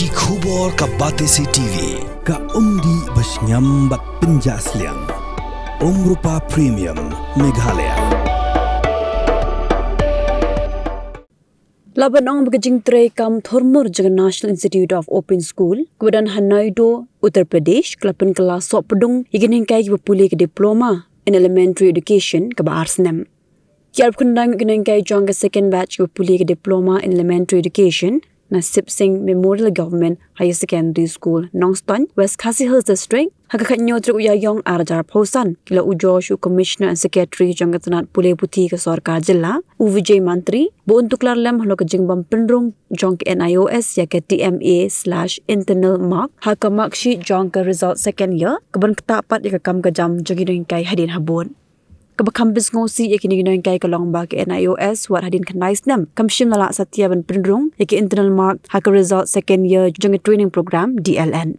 Ki khubor ka Batesi TV. Ka umdi basnyam bat penjaslian. Rupa Premium Meghalaya. Laban ang bagajing tray kam Thormur Jagan National Institute of Open School, kemudian Hanaido, Uttar Pradesh, kelapan kelas sok pedung, ikin hingkai berpulih ke diploma in elementary education ke Barsnem. Kiarap kundang ikin hingkai jong ke second batch berpulih ke diploma in elementary education, na Sip Singh Memorial Government Higher Secondary School, Nongston, West Khasi Hills District. Hakakat nyo trik uyayong arajar pausan, kila ujo shu Commissioner and Secretary jong ketanat pulih putih ke Sarkar Jilla, Vijay Mantri, bu untuk larlem halo ke jingbam penrung jong ke NIOS ya ke TMA/internal mark, haka makshi jong ke result second year, keban ketapat ya ke kam ke jam jong hidung kai hadin habun. Kabakambis ngosi ya kini ginoy kay kalong ba ke NIOS wat hadin kanais nam kamshim lalak satya ban penrung ya ke internal mark haka result second year jong training program DLN.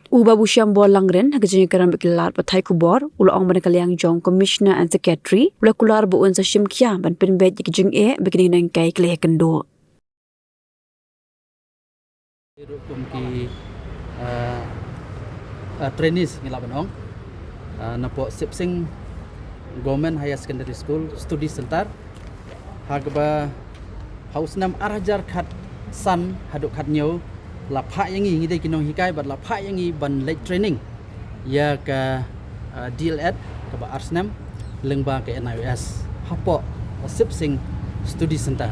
Uba busyam bol langren haka jeng karam bikilar patai kubor ula ong ban kalyang jong Commissioner and Secretary ula kular buun sa shimkya ban penbet ya ke jeng bikini ginoy kay kleh kendo. Rukum ki trainees ngila banong napo Sip Singh Government Higher Secondary School Studi Center hagba haus nam arajar khat san haduk khat nyo la pha yangi ngide kinong hikai bat la pha yangi ban late training ya ka DLED ka ba arsnam lengba ke NIOS hapo Sip Singh Studi Center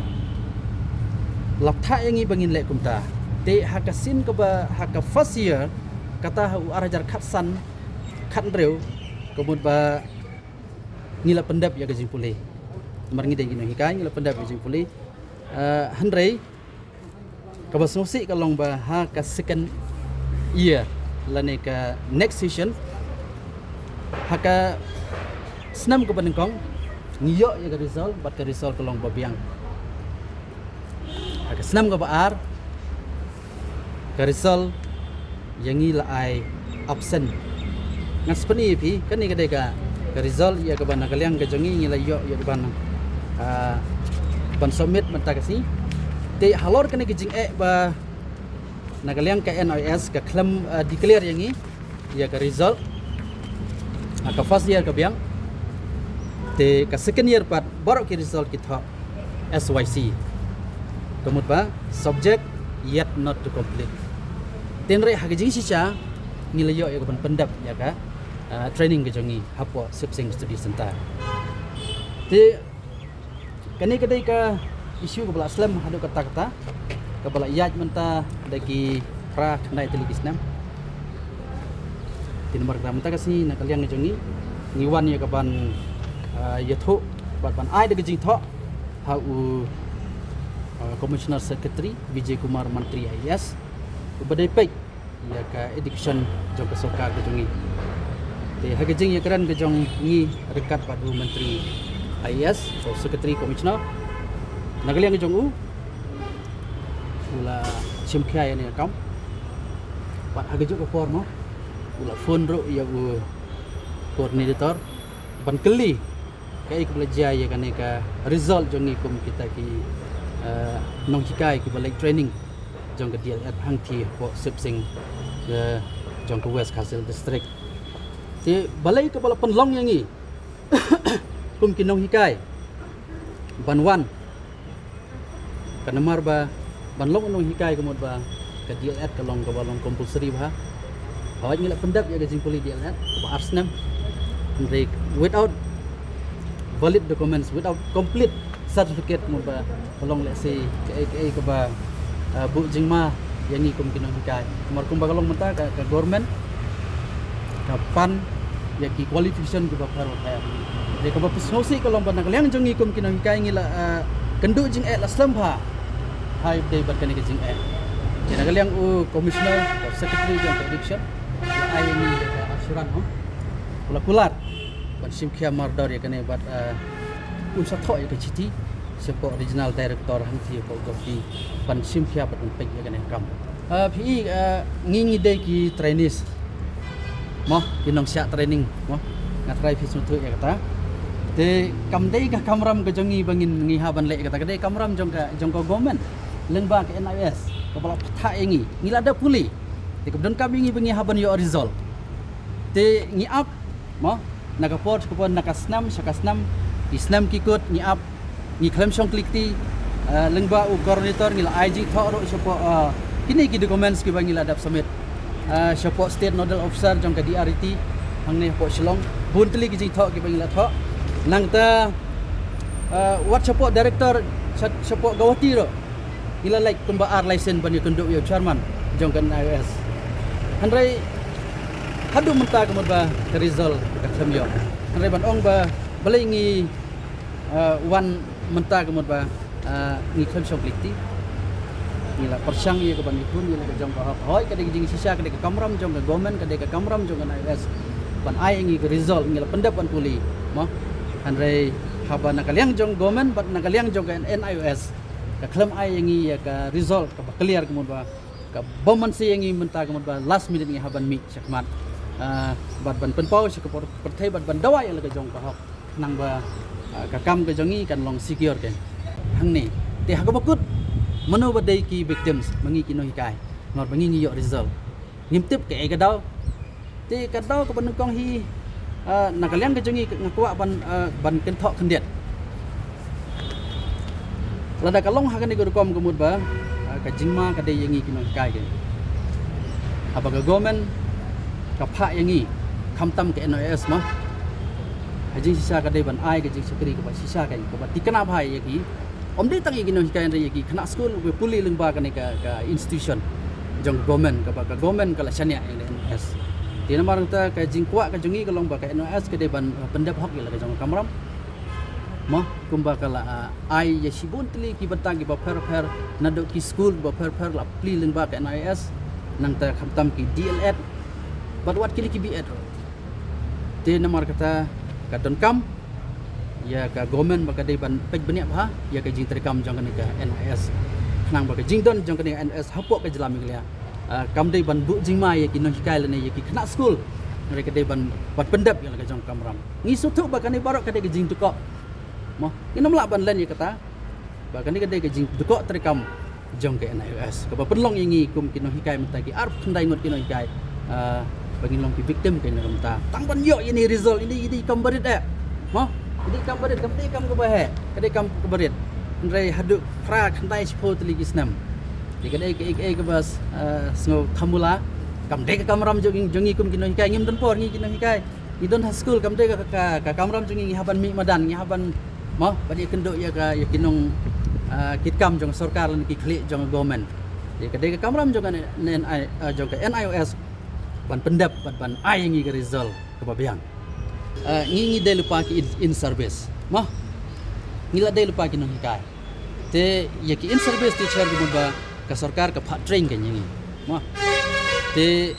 la pha yangi bangin le kumta te hakasin ka ba haka first year kata arajar khat san khat reu kemud ba ngila pendap ya gajing pulih mar ngide gino hikai ngila pendap gajing pulih handrei kabasnosi kalong ba ha ka second year lane ka next session haka snam ko banengkong ngiyo ya ga result bat ka result kalong ba biang haka snam ko ba ar ka result yang ngila ai absent ngas pani pi kan ni ka ke result ya ke bana kalian ke jongi ngila yo ya ke bana ban submit menta kasi te halor kene ke jing ba na kalian ke NIS ke claim declare yangi ya ke result ka first year ke biang te ke second year pat baru ke result kita SYC kemud ba subject yet not to complete tenre ha ke jing sisa ngila yo ya ke ban pendap ya ka training ke jongi hapo Sip Singh Studi Center. Ti kani kadai ka isu ke bala Islam hadu kata-kata ke bala yaj menta dagi pra khnai telegisnam. Ti nomor gram menta kasi na kaliang jongi ngiwan ya ke ban yatho bat ban ai dagi jing tho ha u Commissioner Secretary Vijay Kumar Mantri IAS badai pek ya ka education jong ke Sarkar ke jongi. Te hagajing ya keran kejong ni rekat padu menteri IAS atau sekretari komisioner nagaliang kejong ula chimkhya ya ni kam pat hagajuk ke formo ula phone ro ya coordinator ban keli kai ke belajar ya kan ka result jong ni kum kita ki nong hikai ki balai training jong ke dia hang thi po Sip Singh ke jong ke West Khasi District ti balai ke bala penlong yangi kum kinong hikai banwan kanamar ba banlong nong hikai kemud ba ke DLED kalong ke balong compulsory ba awak ngila pendap ya gajing puli DLED ba arsnam without valid documents without complete certificate mud ba balong let's say ke ba bu jingma yangi kum kinong hikai mar kum ba kalong menta ke government kapan ya ki qualification ki bakar hai de ka bapsnosi kalong ban kaliang jongi kum kinong hikai ngila kendu jing la slamba hai de bat kani jing jena kaliang commissioner atau secretary jong education ya ai ni asuran pula kular ban simkhya mardor ya kani bat sa tho ya ke chiti sepo regional director hangti ko gofi ban simkhya bat pek ya kani kam pi ngingi de ki trainees mo kinong siya training mo ngatrai fisutu ya kata te kamdei ka kamram ke jongi bangin ngihaban le kata kade kamram jong ka government lengba ke NIS kepala patah ingi ngila ada puli te kemudian kami ingi bengi haban yo result te ngi up mo nakaport ko nakasnam sakasnam isnam kikut ngi up ngi klem song klik ti lengba u koordinator ngila IG thoro sopo kini ki documents ki bangila dap submit sopo state nodal officer jong ka DRT hangne po Shillong buntli ki jing thok ki bangila thok nang ta what sopo director sopo gawati ro ila like kumba ar license ban yukunduk yo chairman jong kan iOS handrai hadu menta kemud ba result ka khamyo handrai ban ong ba balai ngi wan menta kemud ba ngi kham sok likti ila persang ye ka ban ikun ila ka jong ka hoi ka de jing sisa ka de kamram jong ka government ka de kamram jong kan iOS ban ai ngi result ngila pendapan puli mo handrai haba nakaliang jong government bat nakaliang jong kan NIOS ka klaim ai yangi ya ka result ka clear kemud ba ka boman se yangi menta kemud ba last minute ngi haban mi sakmat bat ban penpau se ka perthai bat ban dawa ya la ka jong ka hok nang ba ka kam ka jongi kan long secure ken hangni te ha ka bakut mano badai ki victims mangi kino hikai ngor bangi ngi yo result ngimtip ke ka daw te ka daw ka ban kong hi nakaliang ka jongi ngakwa ban ken thok khendet lada kalong hakan ni kom kemud ba ka jingma ka de yangi kino kai ke abaga government ka pha yangi khamtam ke NIS ma haji sisa ka de ban ai ka jing sekri ka ba sisa ka ba tikana bhai yaki omde tang kino kai re yaki khana school we puli lengba ka ni ka institution jong government ka ba ka government ka la chania NIS tina marang ta ka jing kwa ka jongi kalong ba ka NIS ka de ban pendap hok ya la ka jong kamram mo kumba kala ai ya sibun tli ki batang ki ba per nadok ki school ba per la pli leng ba ka NIS nang ta khamtam ki DLED but what kili ki BEd te namar kata ka don kam ya ka government ba ka dei ban pej benia ba ya ka jing terkam jong ka NIS nang ba ka jing don jong ka NIS hapok ka jelam nglia kam dei ban bu jing ma ya ki non hikai le ya ki khna school mereka dei ban bat pendap ya ka jong kamram ngi sutu ba ka ni barok ka dei ka jing tu ko mo inam la ban len ya kata bahkan ni kadai ke jing dukok terekam jong ke NIOS ka penlong ingi kum kino hikai menta ki arp khandai ngot kino hikai bagi long ki victim ke menta tang ban yo ini result ini kambarit mo ini kambarit kam te kam ko bahe kadai kam kambarit ndrai hadu fra khandai spo tli ki snam di kadai ke bas sngo thamula kam de ka kamram jongi kum kino hikai ngim don por ngi kino hikai ni don school kam de ka kamram jongi haban mi madan ngi haban mo bani kenduk ya ka ya kinong kitkam jong sarkar lan ki klik jong government ya ka de ka kamram jong jong ka NIOS ban pendap ban ai ngi ka result ka babiang ngi de lupa ki in service mo ngila de lupa ki nong hikai te ya ki in service teacher ko ba ka sarkar ka phat train ka ngi mo te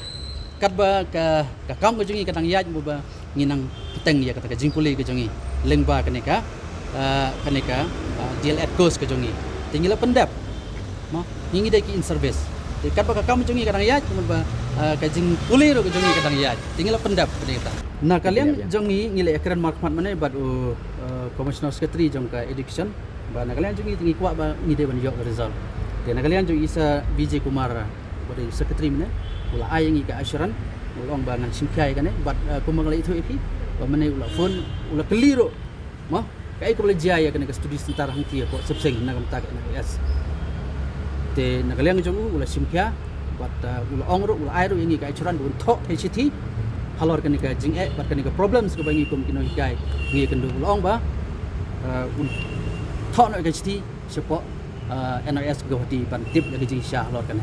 kat ba ka kam ko jongi ka tang yaj mo ba nginang peteng ya kata ka jingpuli ka jongi lengba ka ni ka kaneka DLED course ke jongi tinggal pendap mo ngingi de ki in service de kat ba kam jongi kadang ya cuma ba ka jing puli ro ke jongi kadang ya tinggal pendap kadang nah kalian jongi ngile ekran markmat mane bad commissioner secretary jong ka education ba na kalian jongi tingi kwa ba ngide ban yo result de na kalian jongi isa BJ Kumar bode secretary mane ula ayangi ka assuran ulong ba ngan simkai kan bad kumangla itu iki ba mane ula phone ula keliro mo kai ko jaya kana ka studi sentar hangti ko sepseng na kam tak NIS te nakaliang jong ula simkya bat ula ongro ula airo yangi ka churan dun thok he chithi halor kana ka jing bat kana ka problems ko bangi kum kino hikai ngi kan ula ong ba un thok no ka chithi sepo NIS go hati ban tip lagi jing sha halor kana